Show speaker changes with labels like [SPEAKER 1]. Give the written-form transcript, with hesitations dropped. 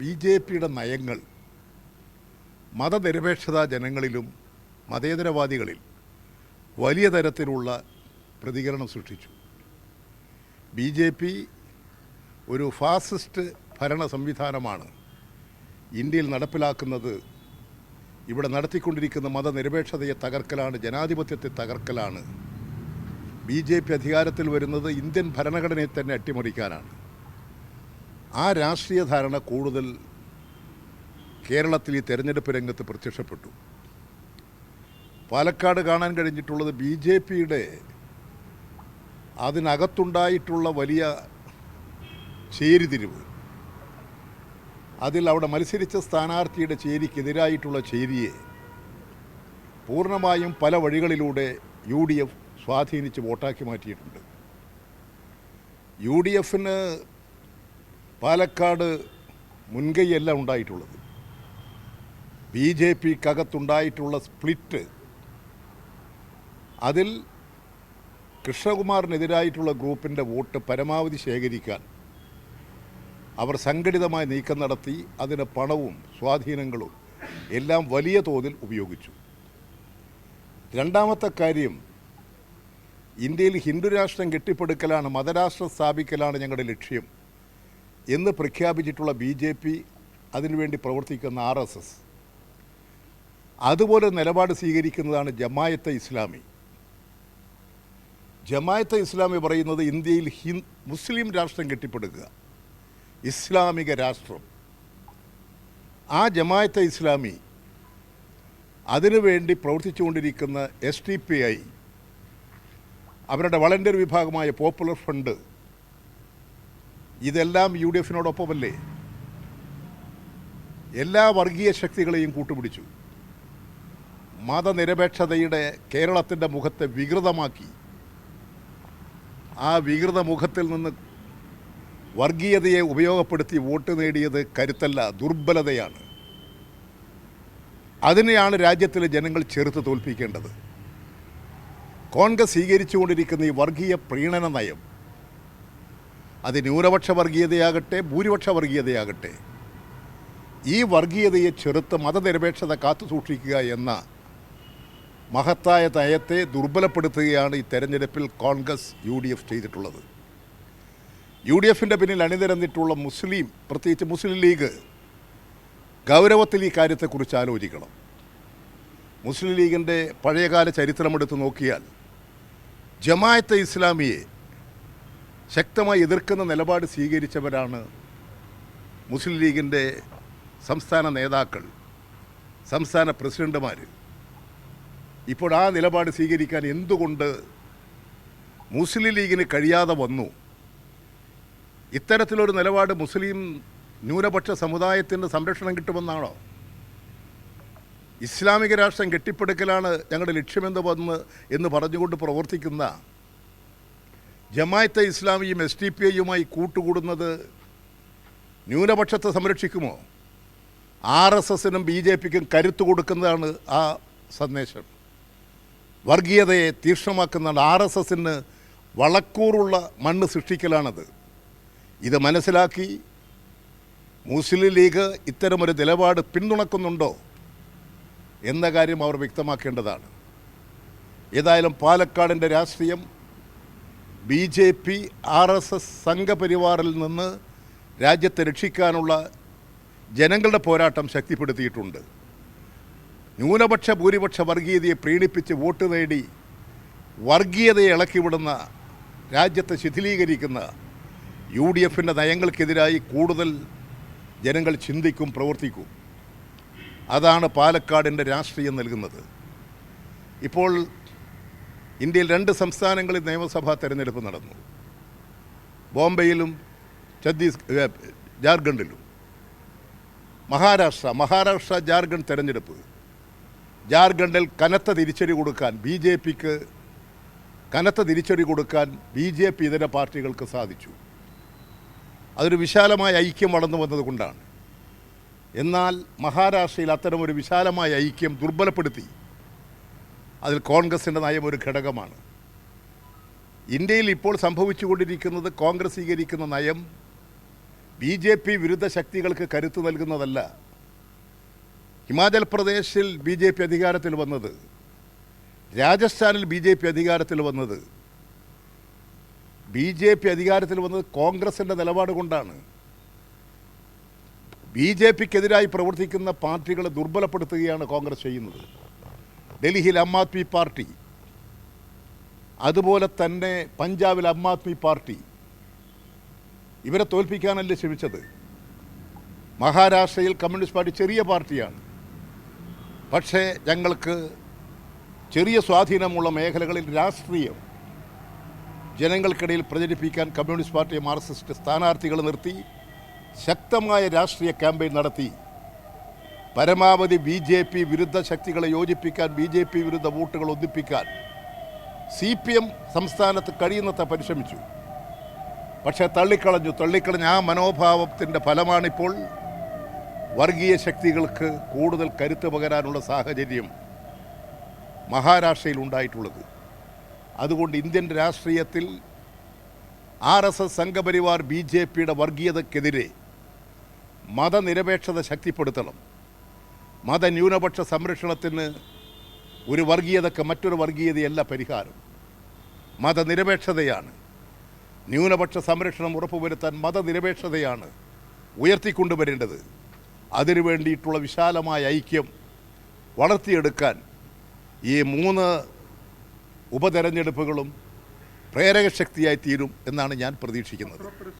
[SPEAKER 1] ബി.ജെ.പിയുടെ നയങ്ങൾ മതനിരപേക്ഷതാ ജനങ്ങളിലും മതേതരവാദികളിൽ വലിയ തരത്തിലുള്ള പ്രതികരണം സൃഷ്ടിച്ചു. ബി.ജെ.പി ഒരു ഫാസിസ്റ്റ് ഭരണ സംവിധാനമാണ് ഇന്ത്യയിൽ നടപ്പിലാക്കുന്നത്. ഇവിടെ നടത്തിക്കൊണ്ടിരിക്കുന്ന മതനിരപേക്ഷതയെ തകർക്കലാണ്, ജനാധിപത്യത്തെ തകർക്കലാണ്. ബി.ജെ.പി അധികാരത്തിൽ വരുന്നത് ഇന്ത്യൻ ഭരണഘടനയെ തന്നെ അട്ടിമറിക്കാനാണ്. ആ രാഷ്ട്രീയ ധാരണ കൂടുതൽ കേരളത്തിൽ ഈ തെരഞ്ഞെടുപ്പ് രംഗത്ത് പ്രത്യക്ഷപ്പെട്ടു. പാലക്കാട് കാണാൻ കഴിഞ്ഞിട്ടുള്ളത് ബി.ജെ.പിയുടെ അതിനകത്തുണ്ടായിട്ടുള്ള വലിയ ചേരിതിരിവ്. അതിൽ അവിടെ മത്സരിച്ച സ്ഥാനാർത്ഥിയുടെ ചേരിക്കെതിരായിട്ടുള്ള ചേരിയെ പൂർണ്ണമായും പല വഴികളിലൂടെ UDF സ്വാധീനിച്ച് വോട്ടാക്കി മാറ്റിയിട്ടുണ്ട്. UDFന് പാലക്കാട് മുൻകൈയല്ല ഉണ്ടായിട്ടുള്ളത്. ബി.ജെ.പിക്കകത്തുണ്ടായിട്ടുള്ള സ്പ്ലിറ്റ്, അതിൽ കൃഷ്ണകുമാറിനെതിരായിട്ടുള്ള ഗ്രൂപ്പിൻ്റെ വോട്ട് പരമാവധി ശേഖരിക്കാൻ അവർ സംഘടിതമായ നീക്കം നടത്തി. അതിന് പണവും സ്വാധീനങ്ങളും എല്ലാം വലിയ തോതിൽ ഉപയോഗിച്ചു. രണ്ടാമത്തെ കാര്യം, ഇന്ത്യയിൽ ഹിന്ദു രാഷ്ട്രം കെട്ടിപ്പടുക്കലാണ്, മതരാഷ്ട്രം സ്ഥാപിക്കലാണ് ഞങ്ങളുടെ ലക്ഷ്യം എന്ന് പ്രഖ്യാപിച്ചിട്ടുള്ള ബി.ജെ.പി, അതിനുവേണ്ടി പ്രവർത്തിക്കുന്ന RSS, അതുപോലെ നിലപാട് സ്വീകരിക്കുന്നതാണ് ജമായത്തെ ഇസ്ലാമി. ജമായത്തെ ഇസ്ലാമി പറയുന്നത് ഇന്ത്യയിൽ മുസ്ലിം രാഷ്ട്രം കെട്ടിപ്പടുക്കുക, ഇസ്ലാമിക രാഷ്ട്രം. ആ ജമായത്തെ ഇസ്ലാമി അതിനുവേണ്ടി പ്രവർത്തിച്ചുകൊണ്ടിരിക്കുന്ന SDPI, അവരുടെ വളണ്ടിയർ വിഭാഗമായ പോപ്പുലർ ഫ്രണ്ട്, ഇതെല്ലാം UDFനോടൊപ്പമല്ലേ? എല്ലാ വർഗീയ ശക്തികളെയും കൂട്ടുപിടിച്ചു. മതനിരപേക്ഷതയുടെ കേരളത്തിൻ്റെ മുഖത്തെ വികൃതമാക്കി. ആ വികൃത മുഖത്തിൽ നിന്ന് വർഗീയതയെ ഉപയോഗപ്പെടുത്തി വോട്ട് നേടിയത് കരുത്തല്ല, ദുർബലതയാണ്. അതിനെയാണ് രാജ്യത്തിലെ ജനങ്ങൾ ചെറുത്ത് തോൽപ്പിക്കേണ്ടത്. കോൺഗ്രസ് സ്വീകരിച്ചുകൊണ്ടിരിക്കുന്ന ഈ വർഗീയ പ്രീണന നയം, അത് ന്യൂനപക്ഷ വർഗീയതയാകട്ടെ ഭൂരിപക്ഷ വർഗീയതയാകട്ടെ, ഈ വർഗീയതയെ ചെറുത്ത് മതനിരപേക്ഷത കാത്തുസൂക്ഷിക്കുക എന്ന മഹത്തായ നയത്തെ ദുർബലപ്പെടുത്തുകയാണ് ഈ തെരഞ്ഞെടുപ്പിൽ കോൺഗ്രസ് UDF ചെയ്തിട്ടുള്ളത്. UDFൻ്റെ പിന്നിൽ അണിനിരന്നിട്ടുള്ള മുസ്ലിം, പ്രത്യേകിച്ച് മുസ്ലിം ലീഗ് ഗൗരവത്തിൽ ഈ കാര്യത്തെക്കുറിച്ച് ആലോചിക്കണം. മുസ്ലിം ലീഗിൻ്റെ പഴയകാല ചരിത്രമെടുത്ത് നോക്കിയാൽ ജമായത്തെ ഇസ്ലാമിയെ ശക്തമായി എതിർക്കുന്ന നിലപാട് സ്വീകരിച്ചവരാണ് മുസ്ലിം ലീഗിൻ്റെ സംസ്ഥാന നേതാക്കൾ, സംസ്ഥാന പ്രസിഡന്റുമാർ. ഇപ്പോൾ ആ നിലപാട് സ്വീകരിക്കാൻ എന്തുകൊണ്ട് മുസ്ലിം ലീഗിന് കഴിയാതെ വന്നു? ഇത്തരത്തിലൊരു നിലപാട് മുസ്ലിം ന്യൂനപക്ഷ സമുദായത്തിൻ്റെ സംരക്ഷണം കിട്ടുമെന്നാണോ? ഇസ്ലാമിക രാഷ്ട്രം കെട്ടിപ്പടുക്കലാണ് ഞങ്ങളുടെ ലക്ഷ്യമെന്ന് പറഞ്ഞുകൊണ്ട് പ്രവർത്തിക്കുന്ന ജമായത്തെ ഇസ്ലാമിയും SDPIയുമായി കൂട്ടുകൂടുന്നത് ന്യൂനപക്ഷത്തെ സംരക്ഷിക്കുമോ? RSSനും BJPക്കും കരുത്തു കൊടുക്കുന്നതാണ് ആ സന്ദേശം. വർഗീയതയെ തീക്ഷ്ണമാക്കുന്നതാണ്. RSSന് വളക്കൂറുള്ള മണ്ണ് സൃഷ്ടിക്കലാണത്. ഇത് മനസ്സിലാക്കി മുസ്ലിം ലീഗ് ഇത്തരമൊരു നിലപാട് പിന്തുണക്കുന്നുണ്ടോ എന്ന കാര്യം അവർ വ്യക്തമാക്കേണ്ടതാണ്. ഏതായാലും പാലക്കാടിൻ്റെ രാഷ്ട്രീയം BJP RSS സംഘപരിവാറിൽ നിന്ന് രാജ്യത്തെ രക്ഷിക്കാനുള്ള ജനങ്ങളുടെ പോരാട്ടം ശക്തിപ്പെടുത്തിയിട്ടുണ്ട്. ന്യൂനപക്ഷ ഭൂരിപക്ഷ വർഗീയതയെ പ്രീണിപ്പിച്ച് വോട്ട് നേടി വർഗീയതയെ ഇളക്കിവിടുന്ന, രാജ്യത്തെ ശിഥിലീകരിക്കുന്ന UDFൻ്റെ നയങ്ങൾക്കെതിരായി കൂടുതൽ ജനങ്ങൾ ചിന്തിക്കും, പ്രവർത്തിക്കും. അതാണ് പാലക്കാടിൻ്റെ രാഷ്ട്രീയം നൽകുന്നത്. ഇപ്പോൾ ഇന്ത്യയിൽ 2 സംസ്ഥാനങ്ങളിൽ നിയമസഭാ തെരഞ്ഞെടുപ്പ് നടന്നു. ബോംബെയിലും ജാർഖണ്ഡിലും. മഹാരാഷ്ട്ര ജാർഖണ്ഡ് തെരഞ്ഞെടുപ്പ്. ജാർഖണ്ഡിൽ കനത്ത തിരിച്ചടി കൊടുക്കാൻ BJPക്ക് കനത്ത തിരിച്ചടി കൊടുക്കാൻ BJP ഇതര പാർട്ടികൾക്ക് സാധിച്ചു. അതൊരു വിശാലമായ ഐക്യം വളർന്നു വന്നതുകൊണ്ടാണ്. എന്നാൽ മഹാരാഷ്ട്രയിൽ അത്തരമൊരു വിശാലമായ ഐക്യം ദുർബലപ്പെടുത്തി. അതിൽ കോൺഗ്രസിൻ്റെ നയം ഒരു ഘടകമാണ്. ഇന്ത്യയിൽ ഇപ്പോൾ സംഭവിച്ചുകൊണ്ടിരിക്കുന്നത് കോൺഗ്രസ് സ്വീകരിക്കുന്ന നയം BJP വിരുദ്ധ ശക്തികൾക്ക് കരുത്ത് നൽകുന്നതല്ല. ഹിമാചൽ പ്രദേശിൽ BJP അധികാരത്തിൽ വന്നത്, രാജസ്ഥാനിൽ BJP അധികാരത്തിൽ വന്നത്, അധികാരത്തിൽ വന്നത് കോൺഗ്രസിൻ്റെ നിലപാട് കൊണ്ടാണ്. BJPക്കെതിരായി പ്രവർത്തിക്കുന്ന പാർട്ടികളെ ദുർബലപ്പെടുത്തുകയാണ് കോൺഗ്രസ് ചെയ്യുന്നത്. ഡൽഹിയിൽ ആം ആദ്മി പാർട്ടി, അതുപോലെ തന്നെ പഞ്ചാബിൽ ആം ആദ്മി പാർട്ടി, ഇവരെ തോൽപ്പിക്കാനല്ലേ ശ്രമിച്ചത്. മഹാരാഷ്ട്രയിൽ കമ്മ്യൂണിസ്റ്റ് പാർട്ടി ചെറിയ പാർട്ടിയാണ്, പക്ഷേ ഞങ്ങൾക്ക് ചെറിയ സ്വാധീനമുള്ള മേഖലകളിൽ രാഷ്ട്രീയം ജനങ്ങൾക്കിടയിൽ പ്രചരിപ്പിക്കാൻ കമ്മ്യൂണിസ്റ്റ് പാർട്ടി മാർക്സിസ്റ്റ് സ്ഥാനാർത്ഥികൾ നിർത്തി ശക്തമായ രാഷ്ട്രീയ ക്യാമ്പയിൻ നടത്തി പരമാവധി BJP വിരുദ്ധ ശക്തികളെ യോജിപ്പിക്കാൻ, BJP വിരുദ്ധ വോട്ടുകൾ ഒന്നിപ്പിക്കാൻ CPM സംസ്ഥാനത്ത് കഴിയുന്നത്ര പരിശ്രമിച്ചു. പക്ഷേ തള്ളിക്കളഞ്ഞ ആ മനോഭാവത്തിൻ്റെ ഫലമാണിപ്പോൾ വർഗീയ ശക്തികൾക്ക് കൂടുതൽ കരുത്ത് പകരാനുള്ള സാഹചര്യം മഹാരാഷ്ട്രയിൽ ഉണ്ടായിട്ടുള്ളത്. അതുകൊണ്ട് ഇന്ത്യൻ രാഷ്ട്രീയത്തിൽ RSS സംഘപരിവാർ BJPയുടെ വർഗീയതയ്ക്കെതിരെ മതനിരപേക്ഷത ശക്തിപ്പെടുത്തണം. മതന്യൂനപക്ഷ സംരക്ഷണത്തിന് ഒരു വർഗീയതയ്ക്ക് മറ്റൊരു വർഗീയതയല്ല പരിഹാരം, മതനിരപേക്ഷതയാണ്. ന്യൂനപക്ഷ സംരക്ഷണം ഉറപ്പുവരുത്താൻ മതനിരപേക്ഷതയാണ് ഉയർത്തിക്കൊണ്ടുവരേണ്ടത്. അതിനു വേണ്ടിയിട്ടുള്ള വിശാലമായ ഐക്യം വളർത്തിയെടുക്കാൻ ഈ 3 ഉപതെരഞ്ഞെടുപ്പുകളും പ്രേരകശക്തിയായി തീരും എന്നാണ് ഞാൻ പ്രതീക്ഷിക്കുന്നത്.